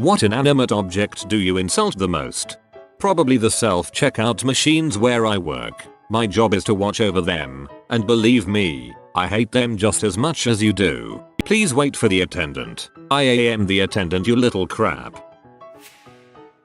What inanimate object do you insult the most? Probably the self-checkout machines where I work. My job is to watch over them, and believe me, I hate them just as much as you do. Please wait for the attendant. I am the attendant, you little crap.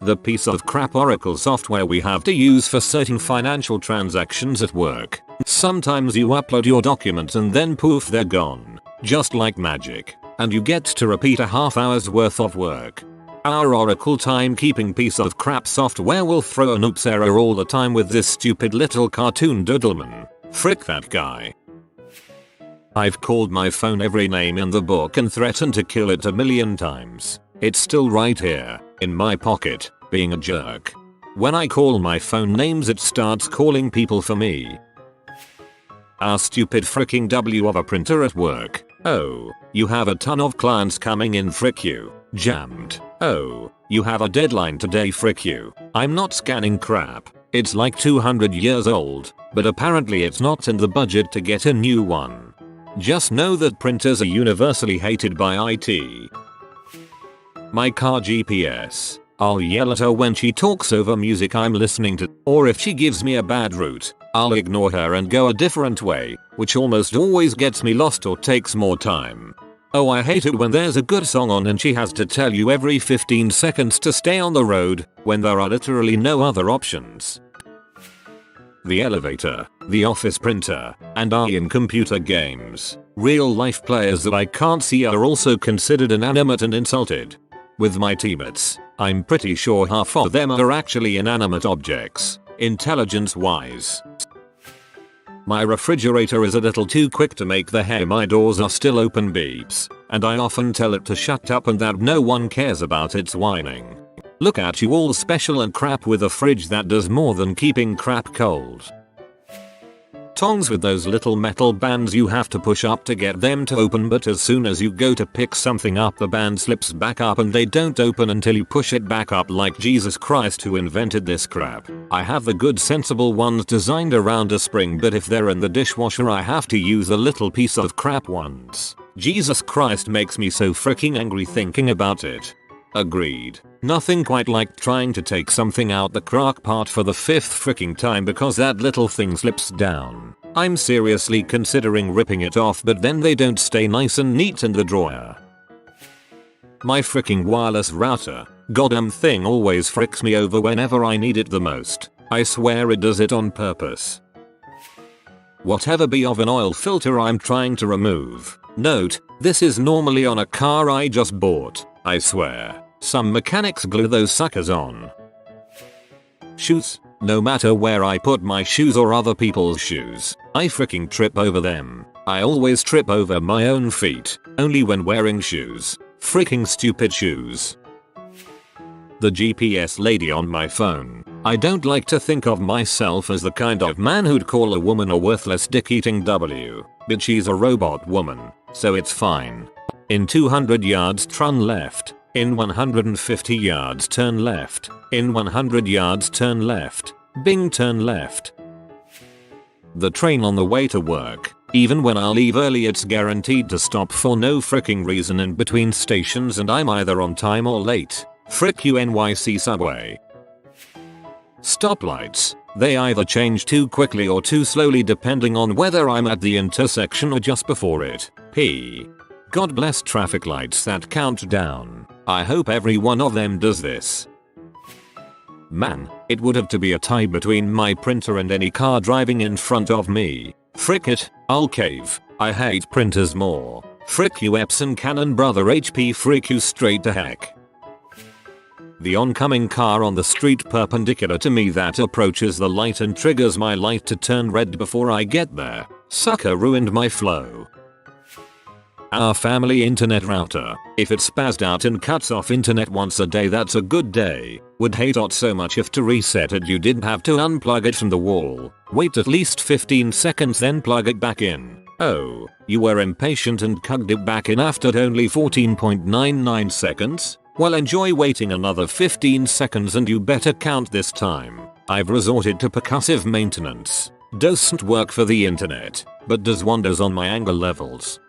The piece of crap Oracle software we have to use for certain financial transactions at work. Sometimes you upload your documents and then poof, they're gone. Just like magic. And you get to repeat a half hour's worth of work. Our Oracle timekeeping piece of crap software will throw an oops error all the time with this stupid little cartoon doodleman. Frick that guy. I've called my phone every name in the book and threatened to kill it 1,000,000 times. It's still right here, in my pocket, being a jerk. When I call my phone names it starts calling people for me. Our stupid fricking W of a printer at work. Oh, you have a ton of clients coming in, frick you. Jammed. Oh, you have a deadline today, frick you. I'm not scanning crap. It's like 200 years old, but apparently it's not in the budget to get a new one. Just know that printers are universally hated by IT. My car GPS. I'll yell at her when she talks over music I'm listening to, or if she gives me a bad route, I'll ignore her and go a different way, which almost always gets me lost or takes more time. Oh, I hate it when there's a good song on and she has to tell you every 15 seconds to stay on the road, when there are literally no other options. The elevator, the office printer, and I in computer games. Real life players that I can't see are also considered inanimate and insulted. With my teammates, I'm pretty sure half of them are actually inanimate objects, intelligence wise. My refrigerator is a little too quick to make the "hey my doors are still open" beeps, and I often tell it to shut up and that no one cares about its whining. Look at you all special and crap with a fridge that does more than keeping crap cold. Tongs with those little metal bands you have to push up to get them to open, but as soon as you go to pick something up the band slips back up and they don't open until you push it back up, like Jesus Christ, who invented this crap. I have the good sensible ones designed around a spring, but if they're in the dishwasher I have to use the little piece of crap ones. Jesus Christ, makes me so freaking angry thinking about it. Agreed. Nothing quite like trying to take something out the crock pot for the 5th freaking time because that little thing slips down. I'm seriously considering ripping it off, but then they don't stay nice and neat in the drawer. My freaking wireless router. Goddamn thing always fricks me over whenever I need it the most. I swear it does it on purpose. Whatever be of an oil filter I'm trying to remove. Note, this is normally on a car I just bought. I swear. Some mechanics glue those suckers on. Shoes. No matter where I put my shoes or other people's shoes, I freaking trip over them. I always trip over my own feet, only when wearing shoes. Freaking stupid shoes. The GPS lady on my phone. I don't like to think of myself as the kind of man who'd call a woman a worthless dick-eating W, but she's a robot woman, so it's fine. In 200 yards turn left. In 150 yards turn left. In 100 yards turn left. Bing, turn left. The train on the way to work. Even when I leave early it's guaranteed to stop for no fricking reason in between stations and I'm either on time or late. Frick you NYC subway. Stoplights. They either change too quickly or too slowly depending on whether I'm at the intersection or just before it. P. God bless traffic lights that count down. I hope every one of them does this. Man, it would have to be a tie between my printer and any car driving in front of me. Frick it, I'll cave. I hate printers more. Frick you Epson Canon brother HP, frick you straight to heck. The oncoming car on the street perpendicular to me that approaches the light and triggers my light to turn red before I get there. Sucker ruined my flow. Our family internet router. If it spazzed out and cuts off internet once a day, that's a good day. Would hate it so much if to reset it you didn't have to unplug it from the wall. Wait at least 15 seconds then plug it back in. Oh, you were impatient and cugged it back in after only 14.99 seconds? Well, enjoy waiting another 15 seconds and you better count this time. I've resorted to percussive maintenance. Doesn't work for the internet, but does wonders on my anger levels.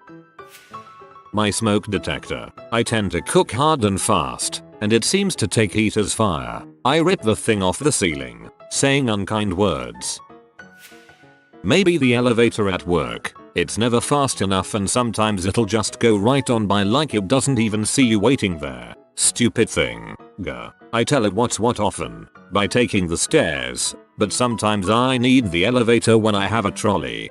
My smoke detector. I tend to cook hard and fast. and it seems to take heat as fire. I rip the thing off the ceiling, saying unkind words. Maybe the elevator at work. It's never fast enough and sometimes it'll just go right on by like it doesn't even see you waiting there. Stupid thing. Gah. I tell it what's what often, by taking the stairs, but sometimes I need the elevator when I have a trolley.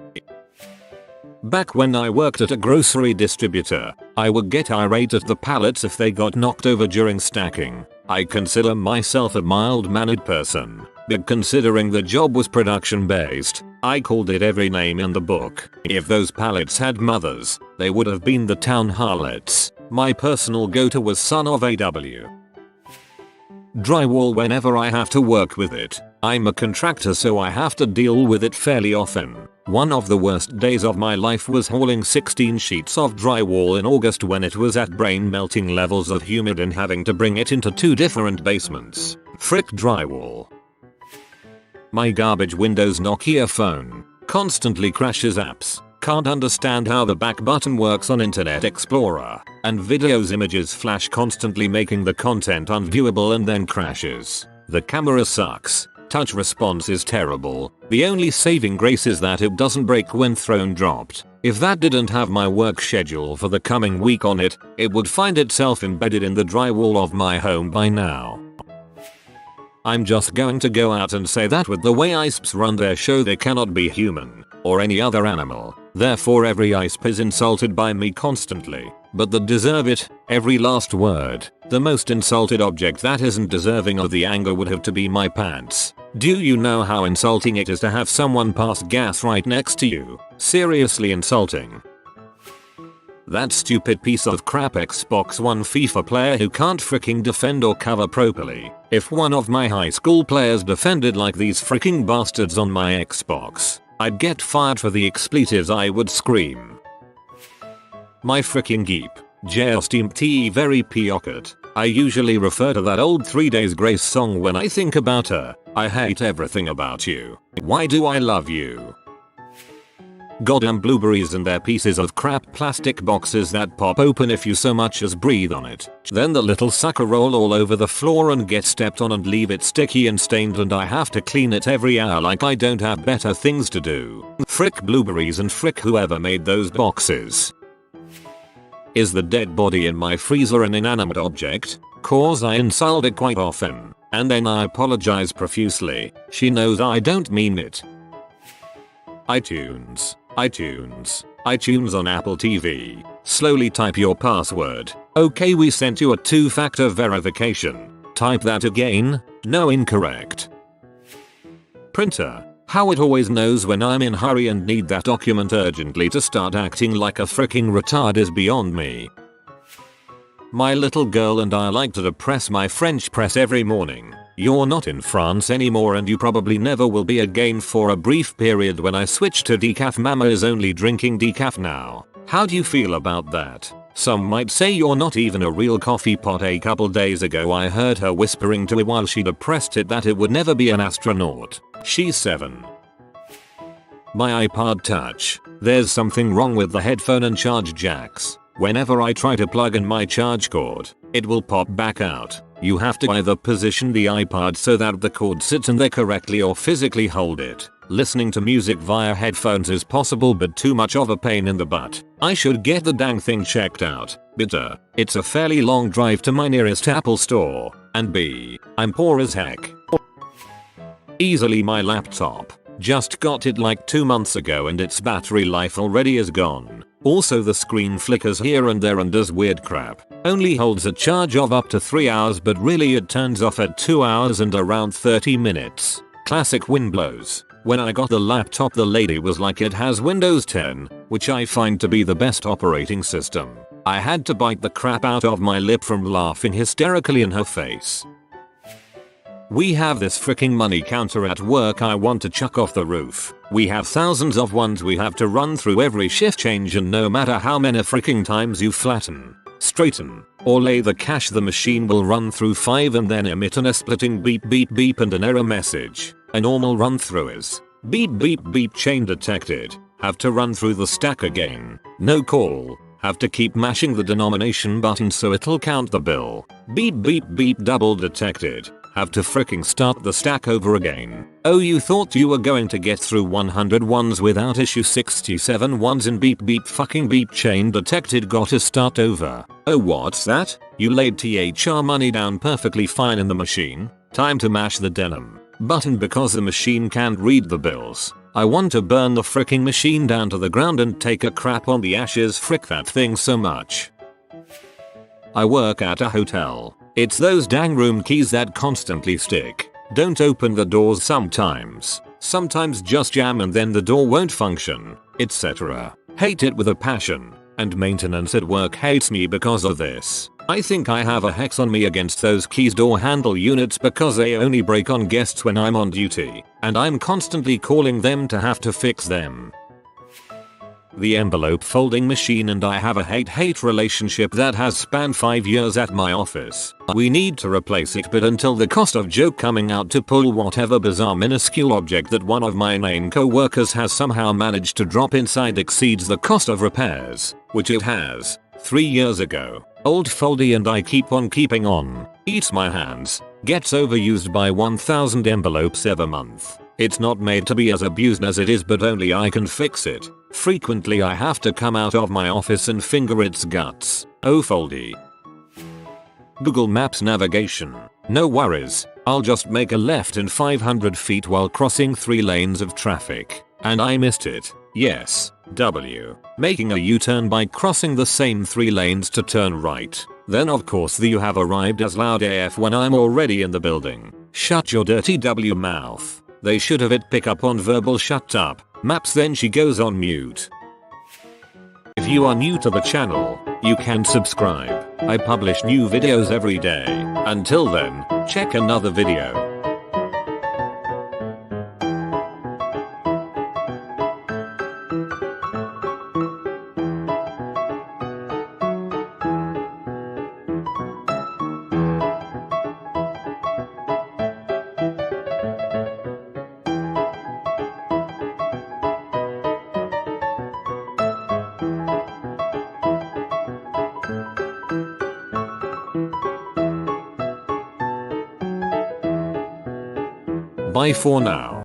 Back when I worked at a grocery distributor, I would get irate at the pallets if they got knocked over during stacking. I consider myself a mild-mannered person, but considering the job was production-based, I called it every name in the book. If those pallets had mothers, they would have been the town harlots. My personal go-to was son of AW. Drywall whenever I have to work with it. I'm a contractor so I have to deal with it fairly often. One of the worst days of my life was hauling 16 sheets of drywall in August when it was at brain melting levels of humid and having to bring it into 2 different basements. Frick drywall. My garbage Windows Nokia phone constantly crashes apps. Can't understand how the back button works on Internet Explorer, and videos images flash constantly making the content unviewable and then crashes. The camera sucks. Touch response is terrible. The only saving grace is that it doesn't break when thrown dropped. If that didn't have my work schedule for the coming week on it, it would find itself embedded in the drywall of my home by now. I'm just going to go out and say that with the way ISPs run their show they cannot be human, or any other animal. Therefore every ISP is insulted by me constantly, but they deserve it, every last word. The most insulted object that isn't deserving of the anger would have to be my pants. Do you know how insulting it is to have someone pass gas right next to you? Seriously insulting. That stupid piece of crap Xbox One FIFA player who can't freaking defend or cover properly. If one of my high school players defended like these freaking bastards on my Xbox, I'd get fired for the expletives I would scream. My freaking geep. Just te very piocket. I usually refer to that old 3 Days Grace song when I think about her. I hate everything about you. Why do I love you? Goddamn blueberries and their pieces of crap plastic boxes that pop open if you so much as breathe on it. Then the little sucker roll all over the floor and get stepped on and leave it sticky and stained and I have to clean it every hour like I don't have better things to do. Frick blueberries and frick whoever made those boxes. Is the dead body in my freezer an inanimate object? Cause I insult it quite often, and then I apologize profusely. She knows I don't mean it. iTunes on Apple TV. Slowly type your password. Okay, we sent you a 2-factor verification. Type that again. No, incorrect. Printer. How it always knows when I'm in hurry and need that document urgently to start acting like a freaking retard is beyond me. My little girl and I like to depress my French press every morning. You're not in France anymore and you probably never will be again for a brief period when I switch to decaf. Mama is only drinking decaf now. How do you feel about that? Some might say you're not even a real coffee pot. A couple days ago I heard her whispering to me while she depressed it that it would never be an astronaut. She's 7. My iPod Touch. There's something wrong with the headphone and charge jacks. Whenever I try to plug in my charge cord, it will pop back out. You have to either position the iPod so that the cord sits in there correctly or physically hold it. Listening to music via headphones is possible but too much of a pain in the butt. I should get the dang thing checked out. Bitter. It's a fairly long drive to my nearest Apple store. And B. I'm poor as heck. Easily my laptop. Just got it like 2 months ago and its battery life already is gone. Also the screen flickers here and there and does weird crap. Only holds a charge of up to 3 hours but really it turns off at 2 hours and around 30 minutes. Classic wind blows. When I got the laptop the lady was like it has Windows 10, which I find to be the best operating system. I had to bite the crap out of my lip from laughing hysterically in her face. We have this freaking money counter at work I want to chuck off the roof. We have thousands of ones we have to run through every shift change and no matter how many freaking times you flatten, straighten, or lay the cash the machine will run through 5 and then emit an splitting beep beep beep and an error message. A normal run through is beep beep beep chain detected. Have to run through the stack again. No call. Have to keep mashing the denomination button so it'll count the bill. Beep beep beep, double detected. Have to fricking start the stack over again. Oh, you thought you were going to get through 100 ones without issue 67 ones and beep beep fucking beep, chain detected, gotta start over. Oh, what's that? You laid THR money down perfectly fine in the machine? Time to mash the denim button because the machine can't read the bills. I want to burn the fricking machine down to the ground and take a crap on the ashes, frick that thing so much. I work at a hotel. It's those dang room keys that constantly stick. Don't open the doors sometimes. Sometimes just jam and then the door won't function, etc. Hate it with a passion. And maintenance at work hates me because of this. I think I have a hex on me against those keys door handle units because they only break on guests when I'm on duty, and I'm constantly calling them to have to fix them. The envelope folding machine and I have a hate-hate relationship that has spanned 5 years at my office. We need to replace it, but until the cost of joke coming out to pull whatever bizarre minuscule object that one of my main co-workers has somehow managed to drop inside exceeds the cost of repairs, which it has. 3 years ago. Old foldy and I keep on keeping on. Eats my hands. Gets overused by 1000 envelopes every month. It's not made to be as abused as it is, but only I can fix it. Frequently I have to come out of my office and finger its guts. Oh, foldy. Google Maps navigation. No worries. I'll just make a left in 500 feet while crossing 3 lanes of traffic. And I missed it. Yes. W. Making a U-turn by crossing the same 3 lanes to turn right. Then of course you have arrived as loud AF when I'm already in the building. Shut your dirty W mouth. They should have it pick up on verbal shut up. Maps, then she goes on mute. If you are new to the channel, you can subscribe. I publish new videos every day. Until then, check another video. Bye for now.